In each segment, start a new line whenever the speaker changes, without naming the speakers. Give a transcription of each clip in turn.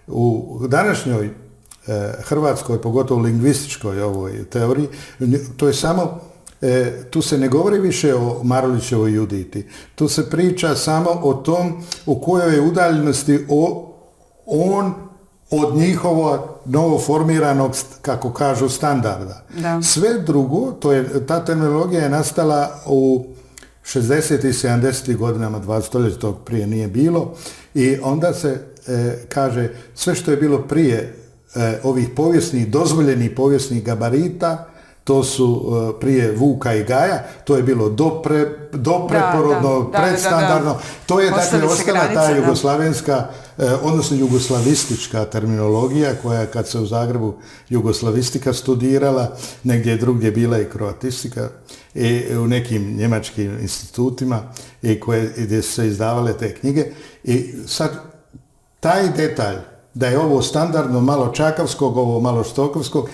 u današnjoj hrvatskoj, pogotovo lingvističkoj ovoj teoriji, to je samo, tu se ne govori više o Marulićevoj Juditi. Tu se priča samo o tom u kojoj je udaljenosti on od njihovog novoformiranog, kako kažu, standarda. Da. Sve drugo, ta terminologija je nastala u 60. i 70. godinama 20. stoljeća, tog prije nije bilo, i onda se kaže sve što je bilo prije ovih povijesnih, dozvoljenih povijesnih gabarita, to su prije Vuka i Gaja, to je bilo dopreporodno, predstandardno. To je dakle ostala ta jugoslavenska, odnosno jugoslavistička terminologija koja kad se u Zagrebu jugoslavistika studirala, negdje drugdje bila i kroatistika, i u nekim njemačkim institutima gdje su se izdavale te knjige. I sad taj detalj da je ovo standardno malo čakavskog, ovo malo štokovskog,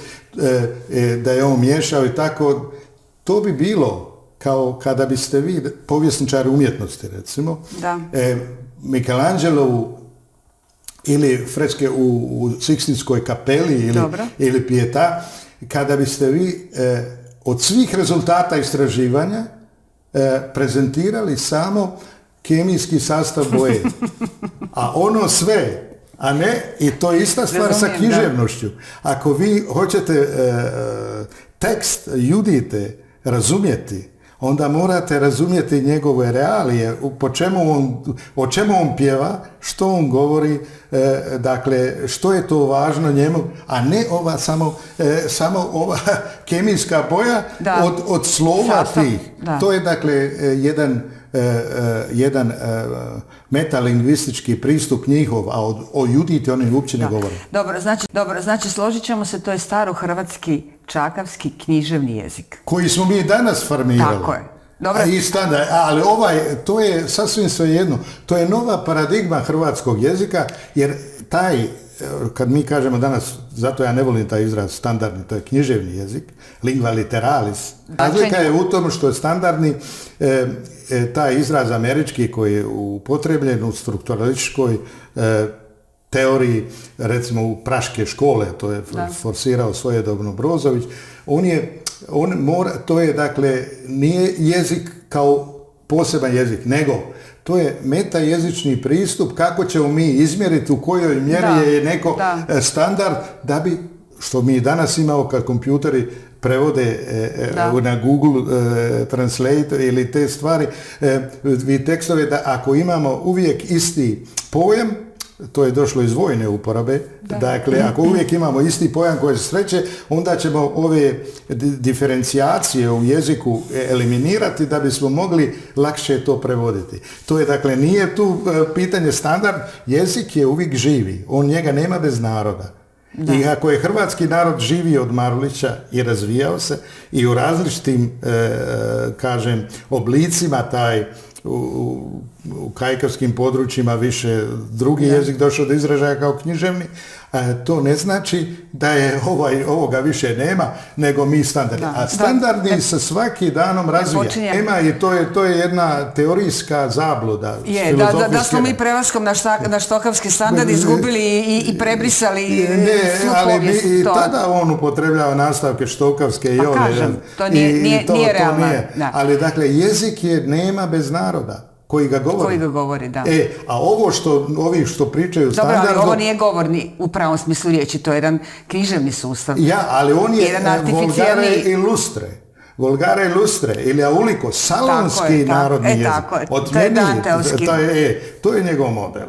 da je on miješao i tako, to bi bilo kao kada biste vi, povjesničari umjetnosti recimo, Michelangelovu ili freske u Sikstinskoj kapeli ili Pietà, kada biste vi od svih rezultata istraživanja prezentirali samo kemijski sastav boje, a ono sve, a ne, i to je ista stvar sa književnošću. Ako vi hoćete tekst Judite razumjeti, onda morate razumjeti njegove realije, o čemu on pjeva, što on govori, dakle, što je to važno njemu, a ne ova samo ova kemijska boja od slova tih. To je, dakle, jedan metalingvistički pristup njihov, a o Juditi oni uopće ne govore.
Dobro, znači složit ćemo se, to je starohrvatski, čakavski književni jezik.
Koji smo mi danas formirali.
Tako je.
Ali to je sasvim svejedno. To je nova paradigma hrvatskog jezika, jer taj, kad mi kažemo danas, zato ja ne volim taj izraz standardni, to je književni jezik, lingva literalis. Razlika je u tom što je standardni taj izraz američki koji je upotrebljen u strukturalističkoj teoriji, recimo u praške škole, to je forsirao svojedobno Brozović, to je, dakle, nije jezik kao poseban jezik, nego to je metajezični pristup kako ćemo mi izmjeriti u kojoj mjeri je neko standard, da bi, što mi danas imamo kad kompjuteri prevode na Google Translate ili te stvari, vi tekstove, da ako imamo uvijek isti pojam, to je došlo iz vojne uporabe, dakle, ako uvijek imamo isti pojam koji se sreće, onda ćemo ove diferencijacije u jeziku eliminirati da bismo mogli lakše to prevoditi. To je, dakle, nije tu pitanje standard, jezik je uvijek živi, on njega nema bez naroda. I ako je hrvatski narod živio od Marulića i razvijao se i u različitim, kažem, oblicima, taj u kajkavskim područjima više drugi jezik došao do izražaja kao književni, to ne znači da je ovoga više nema, nego mi standardni. A standardni se svaki danom razvija. I to je jedna teorijska zabluda.
Da smo mi prelaskom na štokavski standard izgubili i prebrisali svu povijest.
I tada on upotrebljava nastavke štokavske i ove.
Pa kažem, to nije realno.
Ali, dakle, jezik nema bez naroda koji ga govori.
Da.
A ovi što pričaju standardno...
Dobro, ali ovo nije govorni u pravom smislu riječi, to je jedan književni sustav.
Ali on je Volgare illustre ili Aulico, salonski narodni jezik.
To je danteovski.
To je njegov model.